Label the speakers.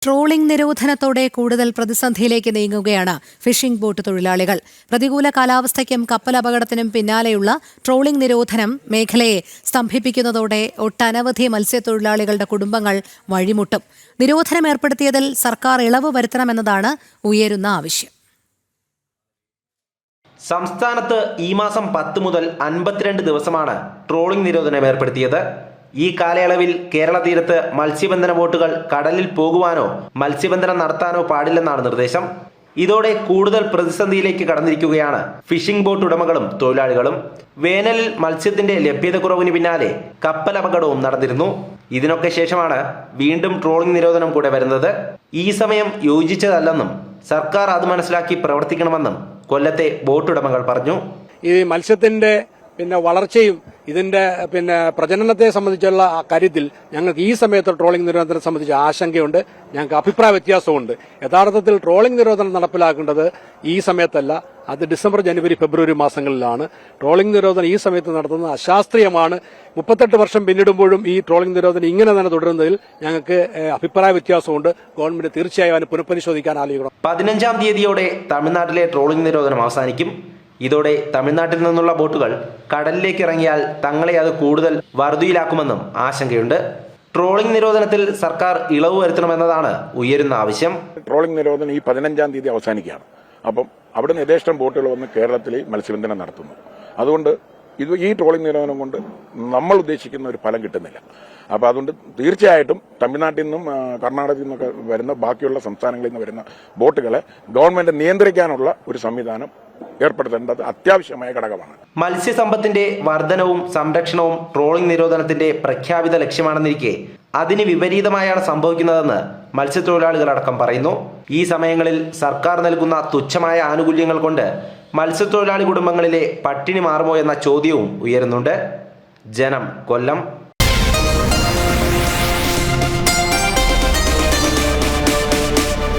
Speaker 1: Trawling നിരോധനത്തോടെ കൂടുതൽ പ്രതിസന്ധിയിലേക്ക് നീങ്ങുകയാണ് fishing boat തൊഴിലാളികൾ. പ്രതികൂല കാലാവസ്ഥയ്ക്കും കപ്പൽ അപകടത്തിനും പിന്നാലെയുള്ള ട്രോളിംഗ് നിരോധനം മേഖലയെ സ്തംഭിപ്പിക്കുന്നതോടെ ഒട്ടനവധി മത്സ്യത്തൊഴിലാളികളുടെ കുടുംബങ്ങൾ വഴിമുട്ടും. നിരോധനം ഏർപ്പെടുത്തിയതിൽ സർക്കാർ ഇളവ് വരുത്തണമെന്നതാണ് ഉയരുന്ന ആവശ്യം.
Speaker 2: സംസ്ഥാനത്ത് ഈ മാസം 10 മുതൽ 52 ദിവസമാണ് ട്രോളിംഗ് നിരോധനം ഏർപ്പെടുത്തിയത്. ഈ കാലയളവിൽ കേരള തീരത്ത് മത്സ്യബന്ധന ബോട്ടുകൾ കടലിൽ പോകുവാനോ മത്സ്യബന്ധനം നടത്താനോ പാടില്ലെന്നാണ് നിർദ്ദേശം. ഇതോടെ കൂടുതൽ പ്രതിസന്ധിയിലേക്ക് കടന്നിരിക്കുകയാണ് ഫിഷിംഗ് ബോട്ട് ഉടമകളും തൊഴിലാളികളും. വേനലിൽ മത്സ്യത്തിന്റെ ലഭ്യത കുറവിന് പിന്നാലെ കപ്പൽ അപകടവും നടന്നിരുന്നു. ഇതിനൊക്കെ ശേഷമാണ് വീണ്ടും ട്രോളിംഗ് നിരോധനം കൂടെ വരുന്നത്. ഈ സമയം യോജിച്ചതല്ലെന്നും സർക്കാർ അത് മനസ്സിലാക്കി പ്രവർത്തിക്കണമെന്നും കൊല്ലത്തെ ബോട്ടുടമകൾ പറഞ്ഞു.
Speaker 3: ഈ മത്സ്യത്തിന്റെ വളർച്ചയും ഇതിന്റെ പ്രജനനത്തെ സംബന്ധിച്ചുള്ള കാര്യത്തിൽ ഞങ്ങൾക്ക് ഈ സമയത്ത് ട്രോളിംഗ് നിരോധനത്തെ സംബന്ധിച്ച് ആശങ്കയുണ്ട്. ഞങ്ങൾക്ക് അഭിപ്രായ വ്യത്യാസമുണ്ട്. യഥാർത്ഥത്തിൽ ട്രോളിംഗ് നിരോധനം നടപ്പിലാക്കേണ്ടത് ഈ സമയത്തല്ല, അത് ഡിസംബർ, ജനുവരി, ഫെബ്രുവരി മാസങ്ങളിലാണ്. ട്രോളിംഗ് നിരോധനം ഈ സമയത്ത് നടത്തുന്നത് അശാസ്ത്രീയമാണ്. 38 വർഷം പിന്നിടുമ്പോഴും ഈ ട്രോളിംഗ് നിരോധനം ഇങ്ങനെ തന്നെ തുടരുന്നതിൽ ഞങ്ങൾക്ക് അഭിപ്രായ വ്യത്യാസമുണ്ട്. ഗവൺമെന്റ് തീർച്ചയായും അതിന് പുനഃപരിശോധിക്കാൻ ആലോചിക്കണം.
Speaker 2: 15-ാം തീയതിയോടെ തമിഴ്നാട്ടിലെ ട്രോളിംഗ് നിരോധനം അവസാനിക്കും. ഇതോടെ തമിഴ്നാട്ടിൽ നിന്നുള്ള ബോട്ടുകൾ കടലിലേക്ക് ഇറങ്ങിയാൽ തങ്ങളെ അത് കൂടുതൽ വറുതിയിലാക്കുമെന്നും ആശങ്കയുണ്ട്. ട്രോളിംഗ് നിരോധനത്തിൽ സർക്കാർ ഇളവ് വരുത്തണമെന്നതാണ് ഉയരുന്ന ആവശ്യം.
Speaker 4: ട്രോളിംഗ് നിരോധനം ഈ 15-ാം തീയതി അവസാനിക്കുകയാണ്. അപ്പം അവിടെ യഥേഷ്ടം ബോട്ടുകൾ വന്ന് കേരളത്തിൽ മത്സ്യബന്ധനം നടത്തുന്നു. അതുകൊണ്ട് ഈ ട്രോളിംഗ് നിരോധനം കൊണ്ട് നമ്മൾ ഉദ്ദേശിക്കുന്ന ഒരു ഫലം കിട്ടുന്നില്ല. അപ്പോൾ അതുകൊണ്ട് തീർച്ചയായിട്ടും തമിഴ്നാട്ടിൽ നിന്നും കർണാടകത്തിൽ നിന്നൊക്കെ വരുന്ന ബാക്കിയുള്ള സംസ്ഥാനങ്ങളിൽ നിന്ന് വരുന്ന ബോട്ടുകളെ ഗവൺമെന്റ് നിയന്ത്രിക്കാനുള്ള ഒരു സംവിധാനം ഏർപ്പെടുത്തേണ്ടത് അത്യാവശ്യമായ ഘടകമാണ്.
Speaker 2: മത്സ്യസമ്പത്തിന്റെ വർധനവും സംരക്ഷണവും ട്രോളിംഗ് നിരോധനത്തിന്റെ പ്രഖ്യാപിത ലക്ഷ്യമാണെന്നിരിക്കെ അതിന് വിപരീതമായാണ് സംഭവിക്കുന്നതെന്ന് മത്സ്യത്തൊഴിലാളികളടക്കം പറയുന്നു. ഈ സമയങ്ങളിൽ സർക്കാർ നൽകുന്ന തുച്ഛമായ ആനുകൂല്യങ്ങൾ കൊണ്ട് മത്സ്യത്തൊഴിലാളി കുടുംബങ്ങളിലെ പട്ടിണി മാറുമോ എന്ന ചോദ്യവും ഉയരുന്നുണ്ട്. ജനം, കൊല്ലം.